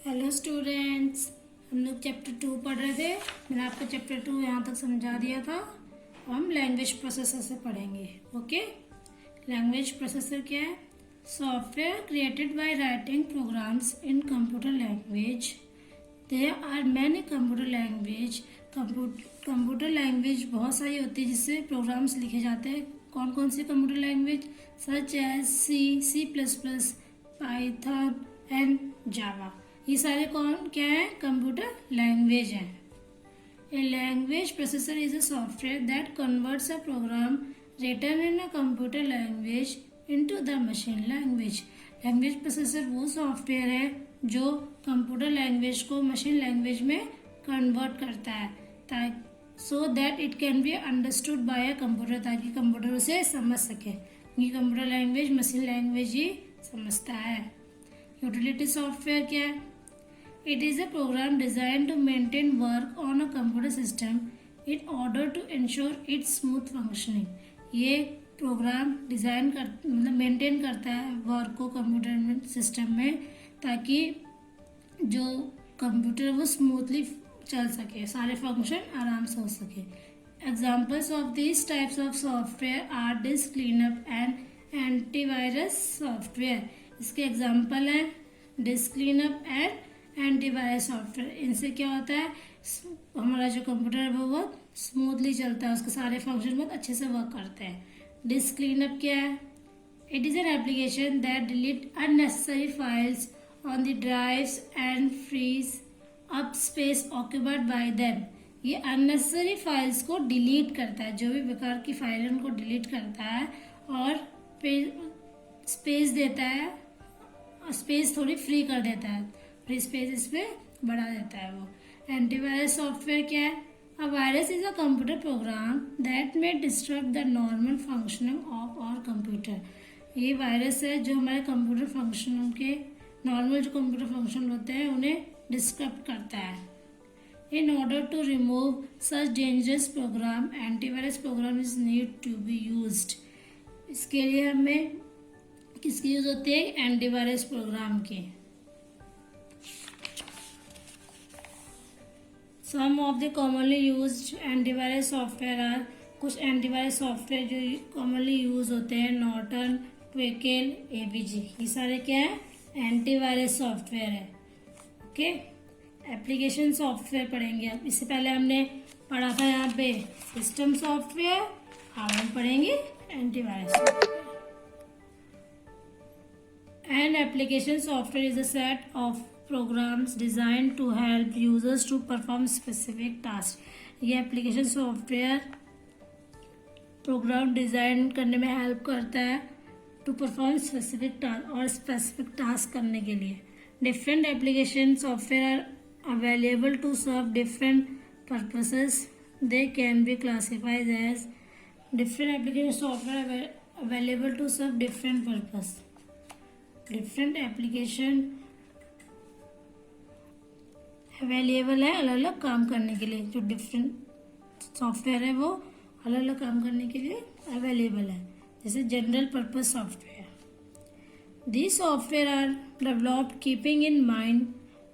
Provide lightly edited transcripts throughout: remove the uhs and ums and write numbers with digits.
Hello students, हम लोग chapter 2 पढ़ रहे थे। मैंने आपको चैप्टर 2 यहाँ तक समझा दिया था। हम लैंग्वेज प्रोसेसर से पढ़ेंगे। ओके, लैंग्वेज प्रोसेसर क्या है? Software created by writing programs in computer language. There are many computer language. Computer language बहुत सारी होती है जिससे प्रोग्राम्स लिखे जाते हैं। कौन कौन सी computer language? Such as C plus plus, Python and Java. ये सारे कौन क्या है? कंप्यूटर लैंग्वेज है। A language processor is a software that converts a program written in a computer language into the machine language. Language processor वो software है जो computer language को मशीन लैंग्वेज में कन्वर्ट करता है so that it can be understood by a computer, ताकि computer उसे समझ सके। ये कंप्यूटर लैंग्वेज मशीन लैंग्वेज ही समझता है। यूटिलिटी सॉफ्टवेयर क्या है? It is a program designed to maintain work on a computer system in order to ensure its smooth functioning. ये प्रोग्राम डिज़ाइन कर मतलब मेंटेन करता है वर्क को कंप्यूटर सिस्टम में, ताकि जो कंप्यूटर वो स्मूथली चल सके, सारे फंक्शन आराम से हो सके। Examples of this types of software are disk cleanup and antivirus software. इसके एग्जाम्पल हैं disk cleanup and antivirus software. इनसे क्या होता है, हमारा जो कंप्यूटर है वो बहुत स्मूथली चलता है, उसके सारे फंक्शन बहुत अच्छे से वर्क करते हैं। डिस्क क्लीनअप क्या है? It is an application that delete unnecessary files on the drives and frees up space occupied by them. ये अननेसेसरी फाइल्स को डिलीट करता है, जो भी बेकार की फाइल है उनको डिलीट करता है और स्पेस देता है, स्पेस थोड़ी फ्री कर देता है, फ्री स्पेस इस पर बढ़ा देता है वो। एंटीवायरस सॉफ्टवेयर क्या है? A virus is a computer program that may disturb the normal functioning of our computer. ये वायरस है जो हमारे कंप्यूटर फंक्शन के नॉर्मल जो कंप्यूटर फंक्शन होते हैं उन्हें डिस्टर्ब करता है। In order to remove such dangerous program, antivirus program is need to be used. इसके लिए हमें किसकी यूज होती है? एंटीवायरस प्रोग्राम की। Some of the commonly used antivirus software are, कुछ एंटीवायरस सॉफ्टवेयर जो कॉमनली यूज होते हैं, नॉर्टन, ट्विकेल, एवीजी। ये सारे क्या है? एंटीवायरस सॉफ्टवेयर है। ओके, एप्लीकेशन सॉफ्टवेयर पढ़ेंगे अब। इससे पहले हमने पढ़ा था यहाँ पे सिस्टम सॉफ्टवेयर, अब हम पढ़ेंगे antivirus software. An application software is a set of programs designed to help users to perform specific tasks. ये एप्लीकेशन सॉफ्टवेयर प्रोग्राम डिज़ाइन करने में हेल्प करता है टू परफॉर्म स्पेसिफिक टास्क, और स्पेसिफिक टास्क करने के लिए। Different application software are available to serve different purposes. They can be classified as different application software available to serve different purpose. Different application available है अलग अलग काम करने के लिए। जो डिफरेंट सॉफ्टवेयर है वो अलग अलग काम करने के लिए अवेलेबल है, जैसे general purpose software. This software are developed keeping in mind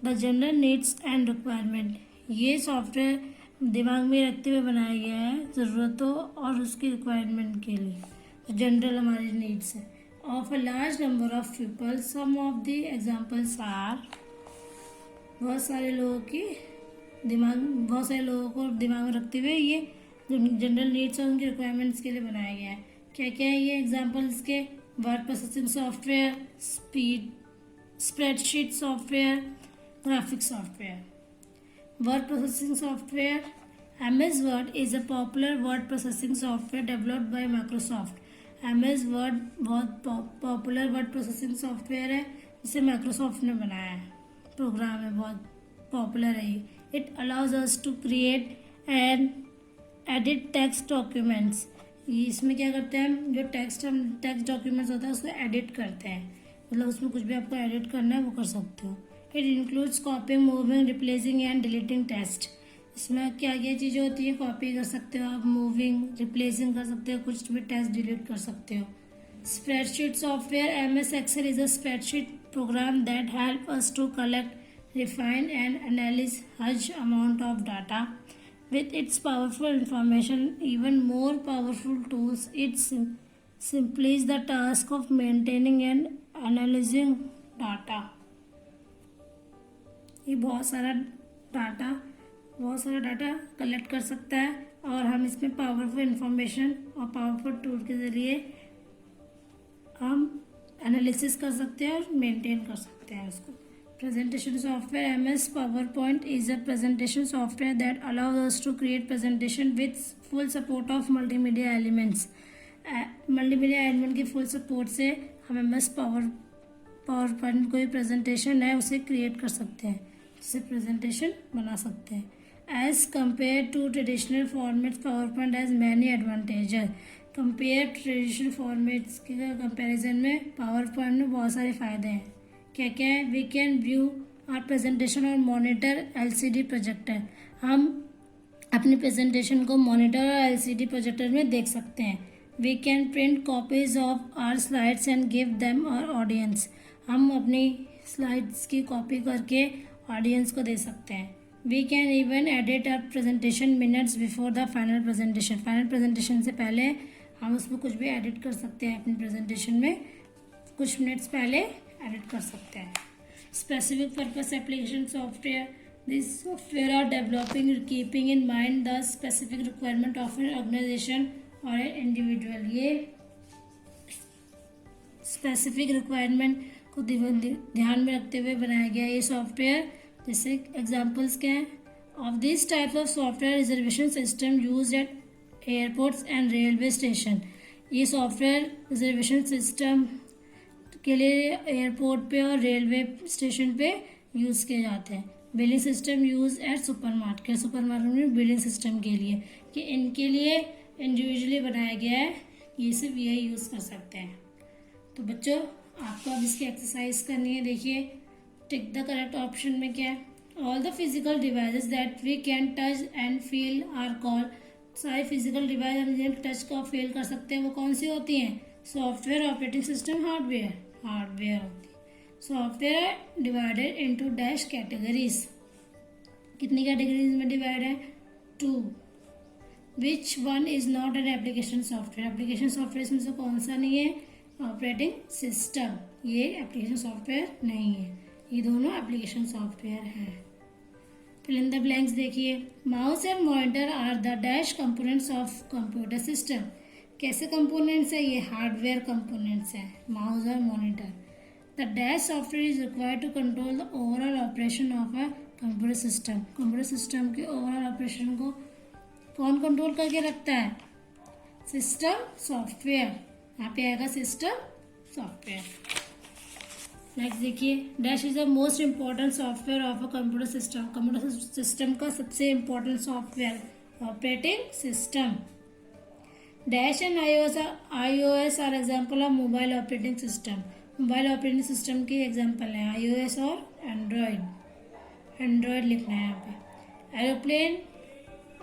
the general needs and requirement. ये सॉफ्टवेयर दिमाग में रखते हुए बनाया गया है ज़रूरतों और उसकी रिक्वायरमेंट के लिए, तो जनरल हमारी नीड्स है। Of a large number of people, some of the examples are, बहुत सारे लोगों को दिमाग में रखते हुए ये जो जनरल नीड्स और उनकी रिक्वायरमेंट्स के लिए बनाया गया है। क्या क्या है ये एग्जाम्पल्स के? Word processing software, spreadsheet software, graphic software. Word processing software, MS Word is a popular word processing software developed by Microsoft। MS Word बहुत पॉपुलर वर्ड प्रोसेसिंग सॉफ्टवेयर है जिसे माइक्रोसॉफ्ट ने बनाया है, प्रोग्राम है, बहुत पॉपुलर है ये। It allows us to create and edit text documents. इसमें क्या करते हैं हम, जो टेक्स्ट डॉक्यूमेंट्स होता है उसको एडिट करते हैं, मतलब उसमें कुछ भी आपको एडिट करना है वो कर सकते हो। It includes कॉपिंग, moving, replacing and deleting text. इसमें क्या क्या चीज़ें होती है? कॉपी कर सकते हो आप, मूविंग, रिप्लेसिंग कर सकते हो, कुछ भी टेक्स्ट डिलीट कर सकते हो। Spreadsheet software, MS Excel is a spreadsheet program that help us to collect refine and analyze huge amount of data. With its powerful information, even more powerful tools, it simplifies the task of maintaining and analyzing data. ये बहुत सारा data collect कर सकता है और हम इसमें powerful information और पावरफुल टूल के ज़रिए हम एनालिसिस कर सकते हैं और मेंटेन कर सकते हैं उसको. Presentation software MS PowerPoint is a presentation software that allows us to create presentation with full support of multimedia elements. Multimedia element की फुल सपोर्ट से हम MS PowerPoint कोई प्रेजेंटेशन है उसे क्रिएट कर सकते हैं, जिससे प्रेजेंटेशन बना सकते हैं. As compared to traditional formats, PowerPoint has many advantages. Compare traditional formats के कंपैरिजन में PowerPoint में बहुत सारे फ़ायदे हैं. क्या क्या है? We can view our presentation और मॉनिटर LCD प्रोजेक्टर. हम अपनी प्रेजेंटेशन को मॉनिटर और LCD प्रोजेक्टर में देख सकते हैं. We can print copies of our slides and give them our audience. हम अपनी स्लाइड्स की कॉपी करके ऑडियंस को दे सकते हैं. We can even edit our presentation minutes before the final presentation. Final presentation से पहले हम उसमें कुछ भी एडिट कर सकते हैं. अपनी प्रेजेंटेशन में कुछ मिनट्स पहले एडिट कर सकते हैं. Specific purpose application software. This software are developing keeping in mind the specific requirement of an organization और एन इंडिविजुअल. ये स्पेसिफिक रिक्वायरमेंट को ध्यान में रखते हुए बनाया गया ये सॉफ्टवेयर. जैसे एग्जांपल्स क्या हैं? Of this type of software reservation system used at airports and railway station. ये सॉफ्टवेयर रिजर्वेशन सिस्टम के लिए एयरपोर्ट पे और रेलवे स्टेशन पे यूज़ किए जाते हैं. Billing system use at supermarket. Supermarket में बिलिंग सिस्टम के लिए कि इनके लिए इंडिविजुअली बनाया गया है, ये सिर्फ यही यूज़ कर सकते हैं. तो बच्चों आपको अब इसकी एक्सरसाइज करनी है. देखिए टिक द करेक्ट ऑप्शन में क्या है? All the physical devices that we can touch and feel are called. सारी फिजिकल डिवाइस हम जिन्हें टच का फील कर सकते हैं वो कौन सी होती हैं? सॉफ्टवेयर, ऑपरेटिंग सिस्टम, हार्डवेयर होती है. Software divided into dash categories. कितनी कैटेगरीज में डिवाइड है? 2. Which one is not an application software. Application software में से कौन सा नहीं है? Operating system. ये एप्लीकेशन सॉफ्टवेयर नहीं है. ये दोनों एप्लीकेशन सॉफ्टवेयर है. फिल इन द ब्लैंक्स देखिए. Mouse and monitor are the dash components of computer system. कैसे कंपोनेंट्स है? ये हार्डवेयर कंपोनेंट्स हैं, माउस और monitor. The dash software is required to control the overall operation of a computer system. Computer system के overall operation को कौन control करके रखता है? System software. यहाँ पे आएगा सिस्टम सॉफ्टवेयर. नेक्स्ट देखिए. Dash is the most important software of a computer system. Computer system का सबसे important software operating system. Dash and iOS are example of mobile operating system. Mobile operating system के example हैं iOS और Android लिखना है यहाँ पे. Aeroplane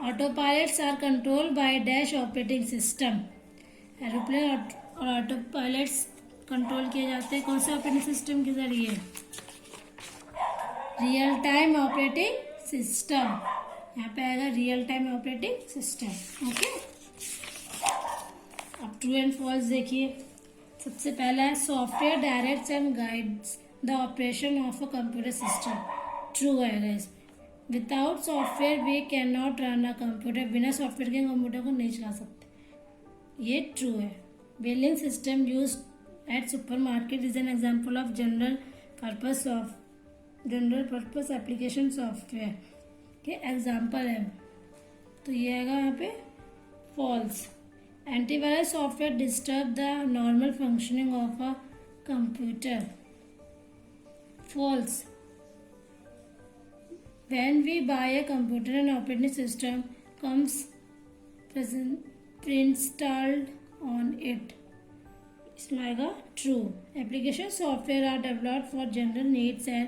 auto pilots are control by dash operating system. Aeroplane और ऑटो पायलट्स कंट्रोल किए जाते हैं कौन से ऑपरेटिंग सिस्टम के जरिए? Real time operating system. यहाँ पे आएगा real time operating system. Okay. अब ट्रू एंड फॉल्स देखिए. सबसे पहला है software directs and guides the operation of a computer system. True है guys. Without software we can not run a computer. बिना सॉफ्टवेयर के कंप्यूटर को नहीं चला सकते. ये ट्रू है. Billing system use at supermarket is an example of general purpose application software के एग्जाम्पल है. तो ये आएगा यहाँ पे false. Antivirus software disturb the normal functioning of a computer. False. When we buy a computer, an operating system comes pre-installed on it. इसमें आएगा true. Application software are developed for general needs and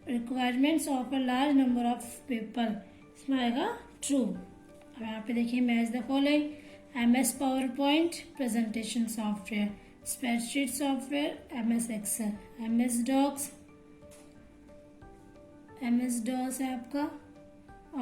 requirements of a large number of people. इसमें आएगा true. अब यहाँ पे देखिए match the following. MS PowerPoint presentation software. Spreadsheet software MS Excel. MS Docs MS DOS है आपका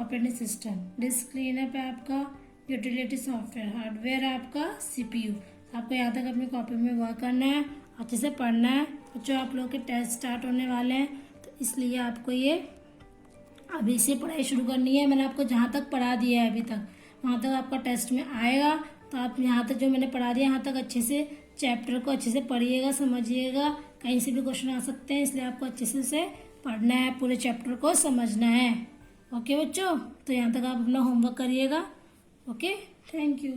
operating system, disc cleanup है आपका यूटिलिटी सॉफ्टवेयर, हार्डवेयर है आपका CPU। आपको यहाँ तक अपनी कॉपी में वर्क करना है, अच्छे से पढ़ना है। बच्चों आप लोगों के टेस्ट स्टार्ट होने वाले हैं, तो इसलिए आपको ये अभी से पढ़ाई शुरू करनी है। मैंने आपको जहाँ तक पढ़ा दिया है अभी तक, वहाँ तक आपका टेस्ट में आएगा। तो आप यहाँ तक जो मैंने पढ़ा दिया यहाँ तक अच्छे से चैप्टर को अच्छे से पढ़िएगा, समझिएगा। कहीं से भी क्वेश्चन आ सकते हैं, इसलिए आपको अच्छे से उसे पढ़ना है, पूरे चैप्टर को समझना है। ओके बच्चों, तो यहाँ तक आप अपना होमवर्क करिएगा। Okay, thank you.